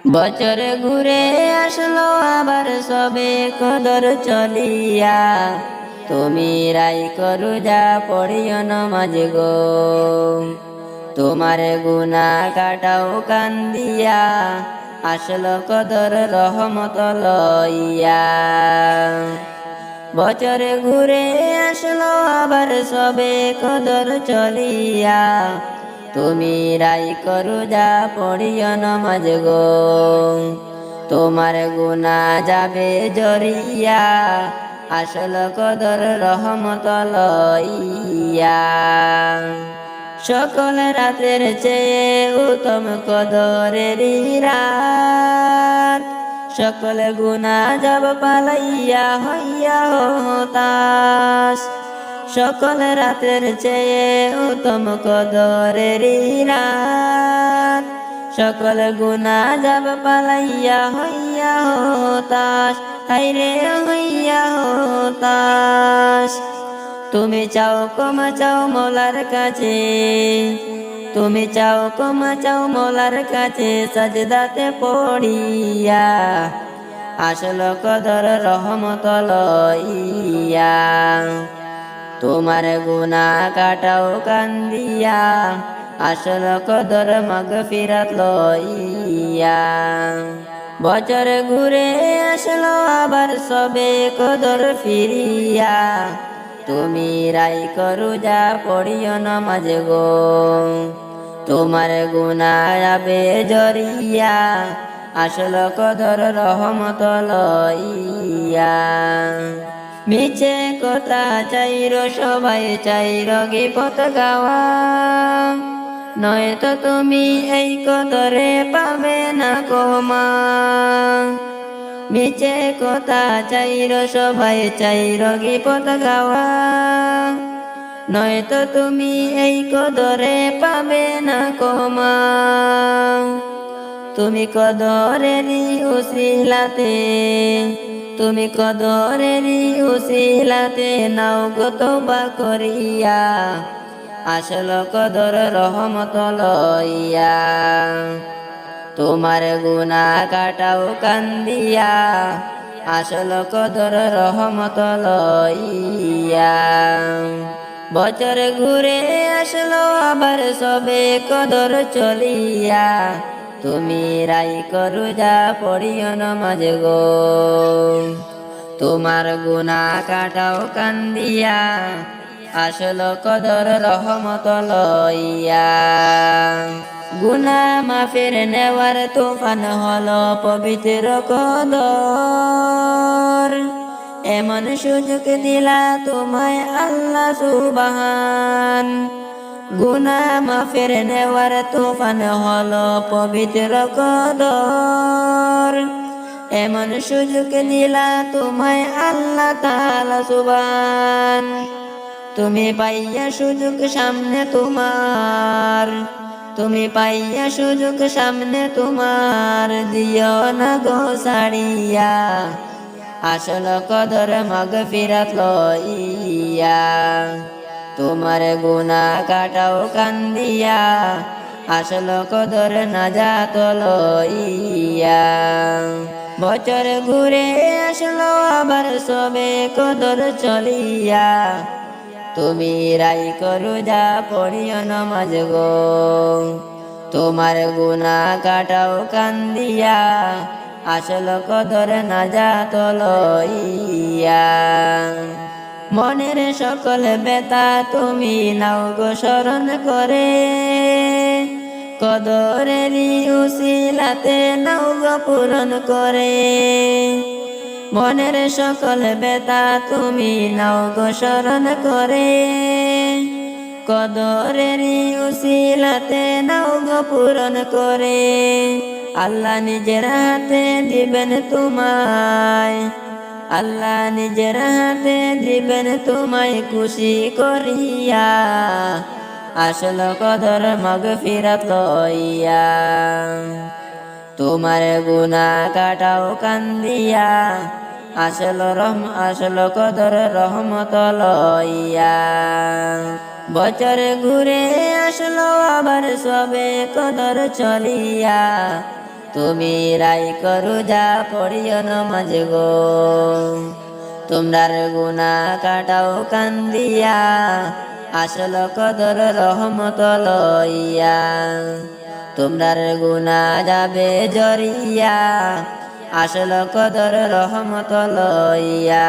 বছর ঘুরে আসলো আবার সবে কদর চলিয়া, তুমি রাইখো রোজা পড়িও নামাজ গো। তোমার গুনাহ কাটাও কান্দিয়া, আসলো কদর রহমত লইয়া। বছর ঘুরে আসলো আবার সবে কদর চলিয়া, তুমি রাইখো রোজা পড়িও নামাজ গো। তোমার গুনাহ যাবে জরিয়া, আসল কদর রহমত লইয়া। সকল রাতের চেয়ে উত্তম কদরের রাত, সকল গুনাহ যাব পালাইয়া হইয়া হতাশ। সকল রাতের চেয়ে উত্তম কদরের রাত, সকল গুনাহ যাব পালাইয়া হইয়া হতাশ। হায়রে হইয়া হতাশ। তুমি চাও ক্ষমা চাও মৌলার কাছে, তুমি চাও ক্ষমা চাও মৌলার কাছে সাজদাতে পড়িয়া, আসল কদর রহমত লইয়া। তোমার গুনাহ কাটাও কান্দিয়া, আসল কদর মাগফিরাত লইয়া। বছর ঘুরে আসলো আবার সবে কদর ফিরিয়া, তুমি রাইখো রোজা পড়িও নামাজ গো। তোমার গুনাহ যাবে জরিয়া, আসল কদর রহমত লইয়া। মিছে কথা চাইর সবাই চাইর গিবত গাওয়া, নয়তো তুমি এই কদরে পাবে না ক্ষমা। মিছে কথা চাইর সবাই চাইর গিবত গাওয়া, নয়তো তুমি এই কদরে পাবে না ক্ষমা। তুমি কদরেরই উসিলাতে, তুমি কদরেরই উসিলাতে নাও গো তওবা করিয়া, আসল কদর রহমত লইয়া। তোমার গুনাহ কাটাও কান্দিয়া, আসল কদর রহমত লইয়া। বছর ঘুরে আসলো আবার সবে কদর চলিয়া, তুমি রাইখো রোজা পড়িও নামাজ গো। তোমার গুনাহ কাটাও কান্দিয়া, আসল কদর রহমত লইয়া। গুনাহ মাফের নেওয়ার তুফান হলো পবিত্র কদর, এমন সুযোগ দিলা তোমায় আল্লাহ সুবহান। গুনাহ মাফের নেওয়ার তুফান হলো পবিত্র কদর, এমন সুযোগ দিলা তোমায় আল্লাহ তাআলা সুবহান। তুমি পাইয়া সুযোগ সামনে তোমার, তুমি পাইয়া সুযোগ সামনে তোমার, দিও না গো ছাড়িয়া, আসল কদর মাগফিরাত লইয়া। তোমার গুনাহ কাটাও কান্দিয়া, আসল কদর নাজাত লইয়া। বছর ঘুরে আসলো আবার সবে কদর চলিয়া, তুমি রাইখো রোজা পড়িও নামাজ গো। তোমার গুনাহ কাটাও কান্দিয়া, আসল কদর নাজাত লইয়া। মনের সকল ব্যথা তুমি নাও গো স্মরণ করে, কদরেরই উসিলাতে নাও গো পূরণ করে। মনের সকল ব্যথা তুমি নাও গো স্মরণ করে, কদরেরই উসিলাতে নাও গো পূরণ করে। আল্লাহ নিজের হাতে দিবেন তোমায়, আল্লাহ নিজের হাতে দিবেন তোমায় খুশি করিয়া, আসল কদর মাগফিরাত লইয়া। তোমার গুনাহ কাটাও কান্দিয়া, আসল কদর রহমত লইয়া। বছর ঘুরে আসলো আবার সবে কদর চলিয়া, তুমি রাই করু যা পড়িও নমাজ গো তোমরার গুনা কাটাও কান্দিয়া আসল কদর রহমত লইয়া তোমরার গুনা যাবে জরিয়া আসল কদর রহমত লইয়া।